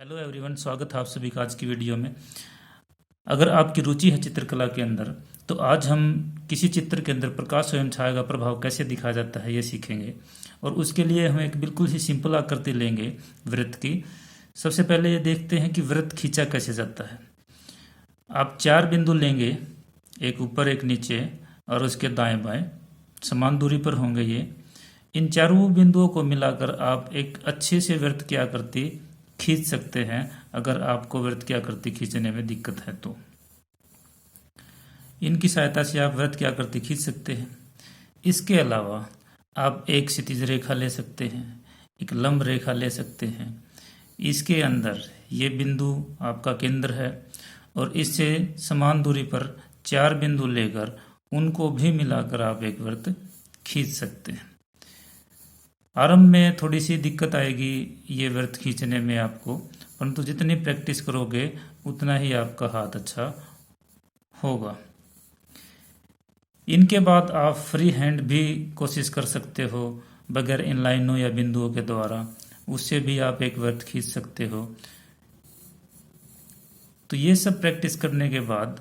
Hello everyone, स्वागत है आप सभी का आज की वीडियो में। अगर आपकी रुचि है चित्रकला के अंदर, तो आज हम किसी चित्र के अंदर प्रकाश एवं छाया का प्रभाव कैसे दिखाया जाता है ये सीखेंगे। और उसके लिए हम एक बिल्कुल ही सिंपल आकृति लेंगे वृत्त की। सबसे पहले ये देखते हैं कि वृत्त खींचा कैसे जाता है। आप 4 बिंदु लेंगे, एक ऊपर एक नीचे और उसके दाएं बाएं, समान दूरी पर होंगे ये। इन चारों बिंदुओं को मिलाकर आप एक अच्छे से वृत्त की आकृति खींच सकते हैं, अगर आपको वृत्त की आकृति खींचने में दिक्कत है तो। इनकी सहायता से आप वृत्त की आकृति खींच सकते हैं। इसके अलावा आप एक क्षैतिज रेखा ले सकते हैं, एक लंब रेखा ले सकते हैं। इसके अंदर ये बिंदु आपका केंद्र है और इससे समान दूरी पर 4 बिंदु लेकर उनको भी मिलाकर आप एक वृत्त खींच सकते हैं। आरंभ में थोड़ी सी दिक्कत आएगी ये वृत्त खींचने में आपको, परंतु जितनी प्रैक्टिस करोगे उतना ही आपका हाथ अच्छा होगा। इनके बाद आप फ्री हैंड भी कोशिश कर सकते हो, बगैर इन लाइनों या बिंदुओं के द्वारा, उससे भी आप एक वृत्त खींच सकते हो। तो ये सब प्रैक्टिस करने के बाद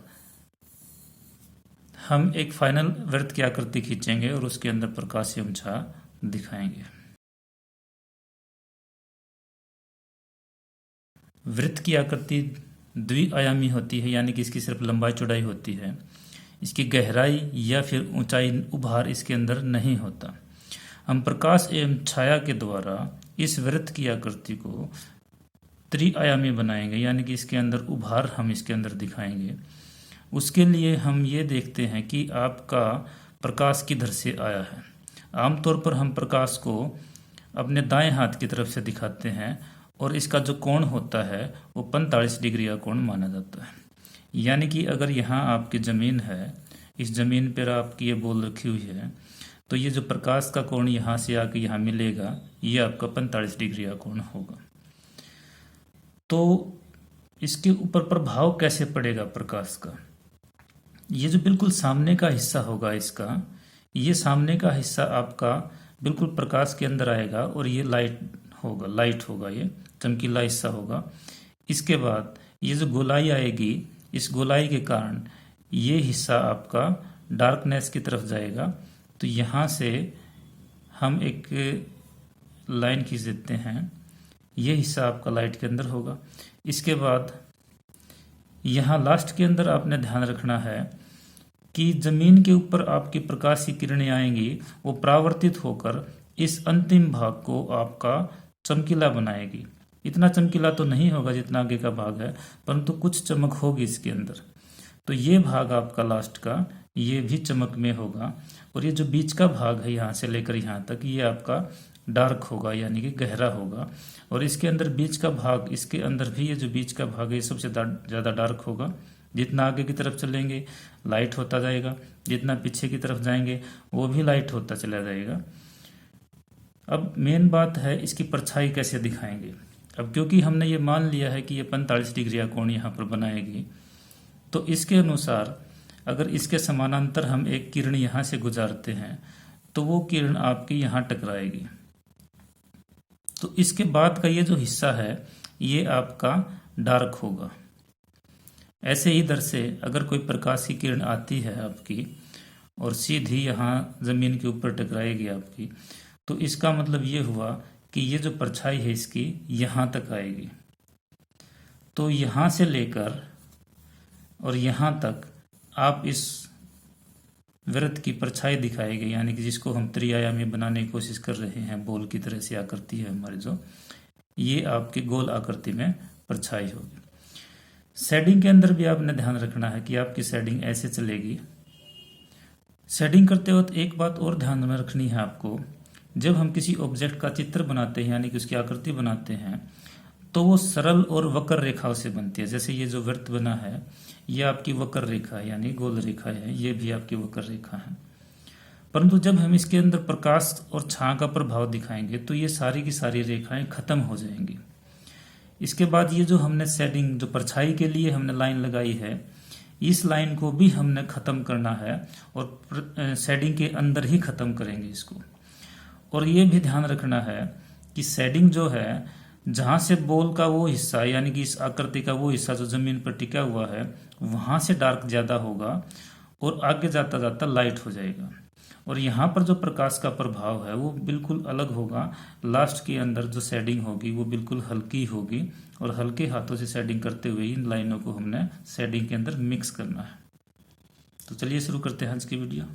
हम एक फाइनल वृत्त की आकृति खींचेंगे और उसके अंदर प्रकाश एवं छाया दिखाएंगे। वृत्त की आकृति द्विआयामी होती है, यानी कि इसकी सिर्फ लंबाई चौड़ाई होती है। इसकी गहराई या फिर ऊंचाई उभार इसके अंदर नहीं होता। हम प्रकाश एवं छाया के द्वारा इस वृत्त की आकृति को त्रिआयामी बनाएंगे, यानी कि इसके अंदर उभार हम इसके अंदर दिखाएंगे। उसके लिए हम ये देखते हैं कि आपका प्रकाश किधर से आया है। आमतौर पर हम प्रकाश को अपने दाएं हाथ की तरफ से दिखाते हैं और इसका जो कोण होता है वो 45 डिग्री का कोण माना जाता है। यानी कि अगर यहाँ आपकी ज़मीन है, इस ज़मीन पर आपकी ये बॉल रखी हुई है, तो ये जो प्रकाश का कोण यहाँ से आके यहाँ मिलेगा, ये आपका 45 डिग्री का कोण होगा। तो इसके ऊपर प्रभाव कैसे पड़ेगा प्रकाश का? ये जो बिल्कुल सामने का हिस्सा होगा इसका, ये सामने का हिस्सा आपका बिल्कुल प्रकाश के अंदर आएगा और ये लाइट होगा, ये चमकीला हिस्सा होगा। इसके बाद ये जो गोलाई आएगी, इस गोलाई के कारण ये हिस्सा आपका डार्कनेस की तरफ जाएगा। तो यहाँ से हम एक लाइन खींच देते हैं, ये हिस्सा आपका लाइट के अंदर होगा। इसके बाद यहाँ लास्ट के अंदर आपने ध्यान रखना है कि जमीन के ऊपर आपकी प्रकाश की किरणें आएंगी, वो परावर्तित होकर इस अंतिम भाग को आपका चमकीला बनाएगी। इतना चमकीला तो नहीं होगा जितना आगे का भाग है, परंतु कुछ चमक होगी इसके अंदर। तो ये भाग आपका लास्ट का, ये भी चमक में होगा। और ये जो बीच का भाग है यहाँ से लेकर यहाँ तक, ये आपका डार्क होगा, यानी कि गहरा होगा। और इसके अंदर बीच का भाग, इसके अंदर भी ये जो बीच का भाग है ये सबसे ज़्यादा डार्क होगा। जितना आगे की तरफ चलेंगे लाइट होता जाएगा, जितना पीछे की तरफ जाएंगे वो भी लाइट होता चला जाएगा। अब मेन बात है इसकी परछाई कैसे दिखाएंगे। अब क्योंकि हमने ये मान लिया है कि ये 45 डिग्री का कोण यहाँ पर बनाएगी, तो इसके अनुसार अगर इसके समानांतर हम एक किरण यहाँ से गुजारते हैं तो वो किरण आपकी यहाँ टकराएगी। तो इसके बाद का ये जो हिस्सा है ये आपका डार्क होगा। ऐसे ही दर से अगर कोई प्रकाश की किरण आती है आपकी और सीधी यहाँ ज़मीन के ऊपर टकराएगी आपकी, तो इसका मतलब ये हुआ कि ये जो परछाई है इसकी यहाँ तक आएगी। तो यहाँ से लेकर और यहाँ तक आप इस वृत्त की परछाई दिखाएंगे, यानी कि जिसको हम त्रिआयामी बनाने की कोशिश कर रहे हैं, बॉल की तरह से आकृति है हमारी जो, ये आपकी गोल आकृति में परछाई होगी। शेडिंग के अंदर भी आपने ध्यान रखना है कि आपकी शेडिंग ऐसे चलेगी। शेडिंग करते वक्त एक बात और ध्यान में रखनी है आपको, जब हम किसी ऑब्जेक्ट का चित्र बनाते हैं, यानी कि उसकी आकृति बनाते हैं, तो वो सरल और वक्र रेखाओं से बनती है। जैसे ये जो वृत्त बना है ये आपकी वक्र रेखा है, यानी गोल रेखा है, ये भी आपकी वक्र रेखा है। परंतु जब हम इसके अंदर प्रकाश और छाया का प्रभाव दिखाएंगे तो ये सारी की सारी रेखाएं खत्म हो जाएंगी। इसके बाद ये जो हमने शेडिंग, जो परछाई के लिए हमने लाइन लगाई है, इस लाइन को भी हमने खत्म करना है और शेडिंग के अंदर ही खत्म करेंगे इसको। और ये भी ध्यान रखना है कि शेडिंग जो है जहां से बॉल का वो हिस्सा यानी कि इस आकृति का वो हिस्सा जो जमीन पर टिका हुआ है वहां से डार्क ज्यादा होगा और आगे जाता जाता लाइट हो जाएगा। और यहाँ पर जो प्रकाश का प्रभाव है वो बिल्कुल अलग होगा। लास्ट के अंदर जो शेडिंग होगी वो बिल्कुल हल्की होगी और हल्के हाथों से शेडिंग करते हुए इन लाइनों को हमने शेडिंग के अंदर मिक्स करना है। तो चलिए शुरू करते हैं आज की वीडियो।